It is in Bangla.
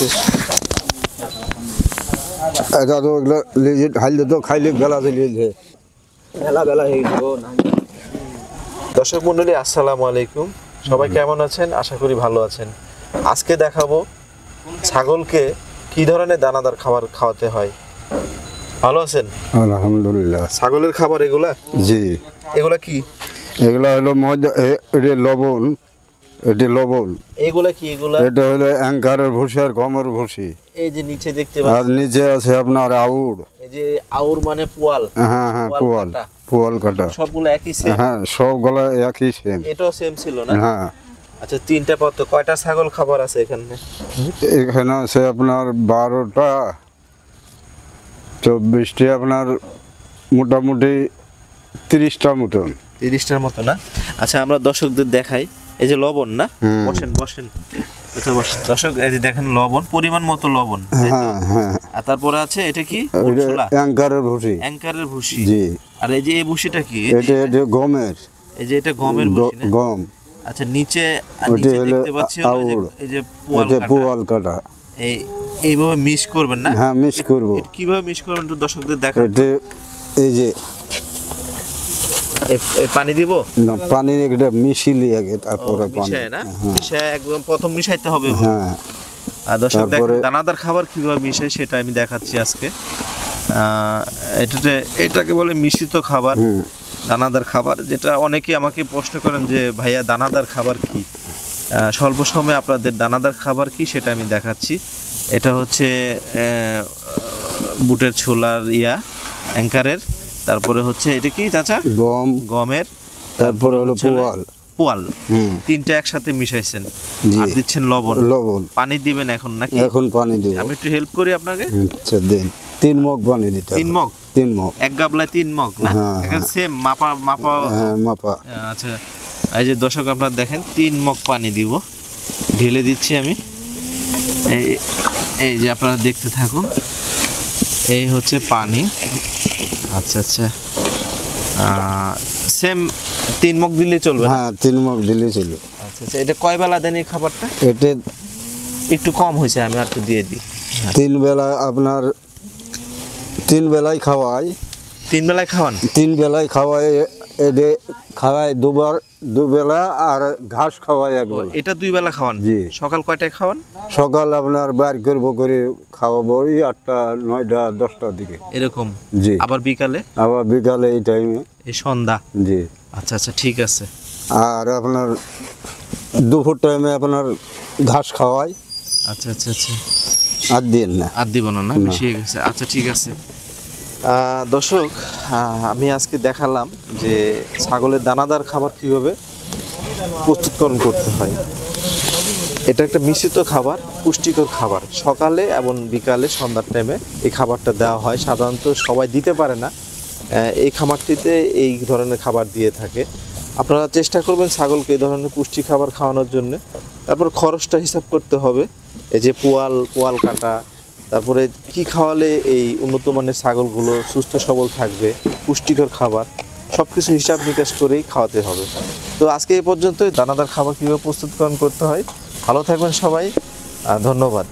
একটু এটা তো এগুলো লিজিট হাইলে তো খাইলে বেলা চলে বেলা হয়ে গেল। দর্শক মণ্ডলী আসসালামু আলাইকুম, সবাই কেমন আছেন? আশা করি ভালো আছেন। আজকে দেখাবো ছাগলকে কি ধরনের দানাদার খাবার খাওয়াতে হয়। ভালো আছেন? আলহামদুলিল্লাহ। ছাগলের খাবার এগুলা? জি। এগুলা কি? এগুলা হলো ময়দা, এটা লবণ, এটা লবণ। এগুলা কি? এগুলা এটা হলো অ্যাঙ্কারের ভুসি আর গমের ভুসি। এই যে নিচে দেখতে আর পাচ্ছেন, নিচে আছে আপনার আউর। এই যে আউর মানে পোয়াল। হ্যাঁ হ্যাঁ, পোয়াল, পোয়াল কাটা। সবগুলো একই সেম? হ্যাঁ, সবগুলো একই সেম। এটাও সেম ছিল না? হ্যাঁ। আচ্ছা, তিনটা পদ, কয়টা ছাগল খাবার আছে এখানে? এখানে আছে আপনার 12টা, 24টি, আপনার মোটামুটি 30টা মতন। 30টার মতো না? আচ্ছা, আমরা দর্শকদের দেখাই। এই যে লবণ না? বসেন বসেন, আচ্ছা বসেন। দর্শক এই যে দেখেন লবণ, পরিমাণ মতো লবণ। হ্যাঁ হ্যাঁ। আর তারপরে আছে এটা কি? অ্যাঙ্কারের ভুসি। অ্যাঙ্কারের ভুসি। জি। আর এই যে এই ভুসিটা কি? এটা গমের। এই যে এটা গমের ভুসি না? গম। আচ্ছা, নিচে দেখতে পাচ্ছি এই যে পোয়াল কাটা। এইভাবে মিক্স করবেন না? হ্যাঁ, মিক্স করব। কিভাবে মিক্স করবেন একটু দর্শকদের দেখান। এই যে পানি দিব না, পানি একটা মিশিলি আগে, তারপরে পানি মিশায় না? মিশায় একদম প্রথম মিশাইতে হবে। হ্যাঁ। আর দর্শক দেখেন দানাদার খাবার কিভাবে মিশায় সেটা আমি দেখাচ্ছি আজকে। এটাকে বলে মিশ্রিত খাবার, দানাদার খাবার, যেটা অনেকে আমাকে প্রশ্ন করেন যে ভাইয়া দানাদার খাবার কি। স্বল্প সময়ে আপনাদের দানাদার খাবার কি সেটা আমি দেখাচ্ছি। এটা হচ্ছে বুটের ছোলার অ্যাঙ্কারের, তারপরে হচ্ছে এটা কি চাচা? গমের, তারপরে হলো পোয়াল। তিনটা একসাথে মিশাইছেন আর দিচ্ছেন লবণ। পানি দিবেন এখন নাকি? এখন পানি দিব। আমি একটু হেল্প করি আপনাকে। আচ্ছা দেন। 3 মগ পানি দিতে। 3 মগ? 3 মগ। এক গাবলায় 3 মগ না? এখন সেম মাপা? হ্যাঁ, মাপা। আচ্ছা, এই যে দর্শক আপনারা দেখেন 3 মগ পানি দিব, ঢেলে দিচ্ছি আমি। এই যে আপনারা দেখতে থাকুন, এই হচ্ছে পানি। আচ্ছা আচ্ছা, সেম 3 মগ দিলে চলবে? হ্যাঁ, 3 মগ দিলে চলবে। আচ্ছা আচ্ছা, এটা কয় বেলা দেন এই খাবারটা? এটা একটু কম হয়েছে, আমি আর একটু দিয়ে দিই। 3 বেলা, আপনার 3 বেলায় খাওয়াই। 3 বেলায় খাওয়ান? 3 বেলায় খাওয়াই। এডে খাওয়াই দুবেলা, আর ঘাস খাওয়াই একবার। এটা 2 বেলা খাওয়ান? জি। সকাল কয়টায় খাওয়ান? সকাল আপনার বাইর করবো করে খাওয়াবো ওই 8টা, 9টা, 10টার দিকে এরকম। জি। আবার বিকালে? আবার বিকালে এই টাইমে। এই সন্ধ্যা? জি। আচ্ছা আচ্ছা, ঠিক আছে। আর আপনার দুপুর টাইমে আপনার ঘাস খাওয়াই। আচ্ছা আচ্ছা আচ্ছা, আর দিন না? আর দিব না, বেশি হয়ে গেছে। আচ্ছা ঠিক আছে। দর্শক, আমি আজকে দেখালাম যে ছাগলের দানাদার খাবার কিভাবে প্রস্তুতকরণ করতে হয়। এটা একটা মিশ্রিত খাবার, পুষ্টিকর খাবার। সকালে এবং বিকালে, সন্ধ্যার টাইমে এই খাবারটা দেওয়া হয়। সাধারণত সবাই দিতে পারে না। এই খামারটিতে এই ধরনের খাবার দিয়ে থাকে। আপনারা চেষ্টা করবেন ছাগলকে এই ধরনের পুষ্টি খাবার খাওয়ানোর জন্য। তারপর খরচটা হিসাব করতে হবে। এই যে পোয়াল কাটা, তারপরে কি খাওয়ালে এই উন্নত মানের ছাগলগুলো সুস্থ সবল থাকবে, পুষ্টিকর খাবার, সব কিছু হিসাব নিকাশ করেই খাওয়াতে হবে। তো আজকে এই পর্যন্তই, দানাদার খাবার কীভাবে প্রস্তুতকরণ করতে হয়। ভালো থাকবেন সবাই, ধন্যবাদ।